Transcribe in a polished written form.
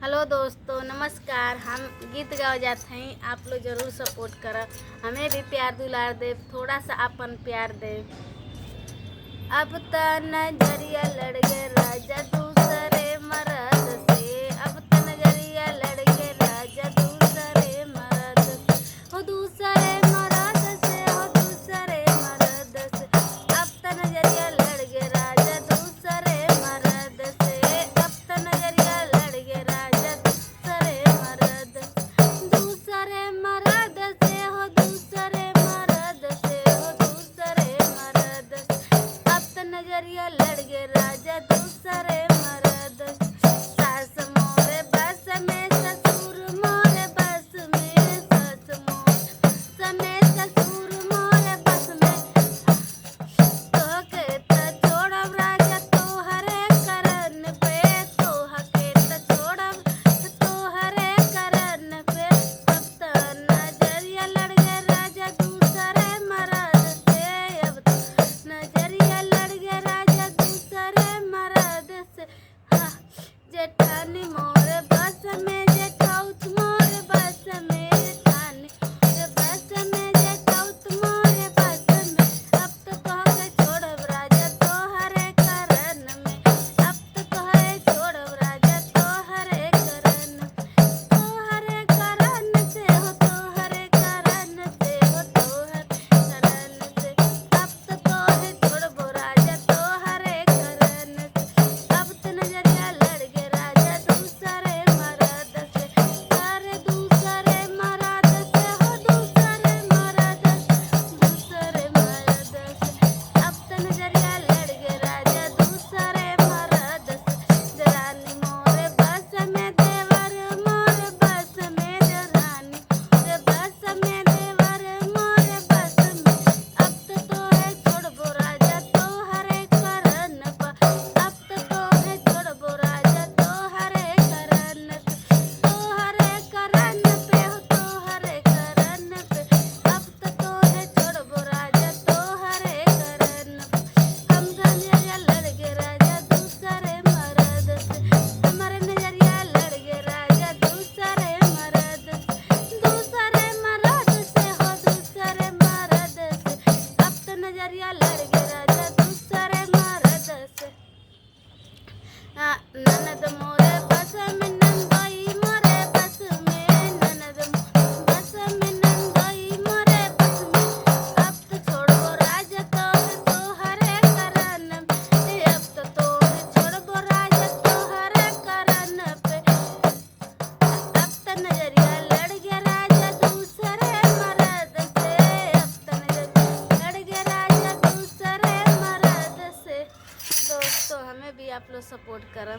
Hello दोस्तों, नमस्कार। हम गीत गावे जाते हैं। आप लोग जरूर सपोर्ट करें, हमें भी प्यार दुलार दे, थोड़ा सा अपन प्यार दे। अब त नजरिया लड़ गए राजा दूसरे मर्द से, अब त नजरिया लड़ गए राजा दूसरे मर्द से, हो दूसरे मर्द से, हो दूसरे मर्द से। अब त नजरिया लड़ गए राजा दूसरे मर्द से, अब त नजरिया लड़ गए राजा दूसरे मर्द से, दूसरे मर्द से, हो दूसरे मर्द से, हो दूसरे मर्द से। अब त नजरिया लड़ गए राजा दूसरे मर्द से। सास मोरे बस में, ससुर मोरे बस में, सस मोरे में, ससुर मोरे बस में। तोहके त छोड़ब राजा तोहरे करन पे, तोहके त छोड़ब तोहरे करन पे। अब त नजरिया लड़ गए राजा दूसरे मर्द से, अब त नजरिया लड़ गए राजा दूसरे मर्द से। हाँ, जेठानी मोरे बस में, जेठाउत मोरे बस में, जेठानी मोरे बस में, जेठाउत मोरे बस में। अब तो तोहके छोड़ब राजा तोहरे करन में, अब तो तोहरे छोड़ब राजा तोहरे करन में, तोहरे करन से, हो तोहरे करन से, हो तोहरे करन से। अब तो तोहे छोड़बो राजा तोहरे करन से। अब त नजरिया लड़ गए राजा दूसरे मर्द से, अरे दूसरे मर्द से, हो दूसरे मर्द से, दूसरे मर्द से। अब त नजरिया लड़ गए राजा दूसरे मर्द से। जरानी मोरे बस में, देवर मोरे बस में, जरानी मोरे बस में, देवर मोरे बस में। अब तो तोहे छोड़बो राजा तोहरे करन पा, अब तो तोहे छोड़बो राजा तोहरे करन पे, तोहरे करन पे, हो तोहरे करन पे। अब तो तोहे छोड़बो राजा तोहरे करन पे। हम नजरिया लड़ गए राजा दूसरे मर्द से, हमारे नजरिया लड़ गए राजा दूसरे मर्द से, दूसरे मर्द से, हो दूसरे मर्द से। अब तो नजरिया लड़ गए राजा दूसरे मर्द से। ननद मोरे बस में, नंदोई मोरे बस में, ननद मोरे बस में, नंदोई मोरे बस में। अब तो छोड़बो राजा तोहे तोहरे करन पे, अब तो तोहे छोड़बो राजा तोहरे करन पे। अब त नजरिया लड़ गया राजा दूसरे मर्द से, अब त नजरिया लड़ गया राजा दूसरे मर्द से। दोस्तों, हमें भी आप लोग सपोर्ट करें।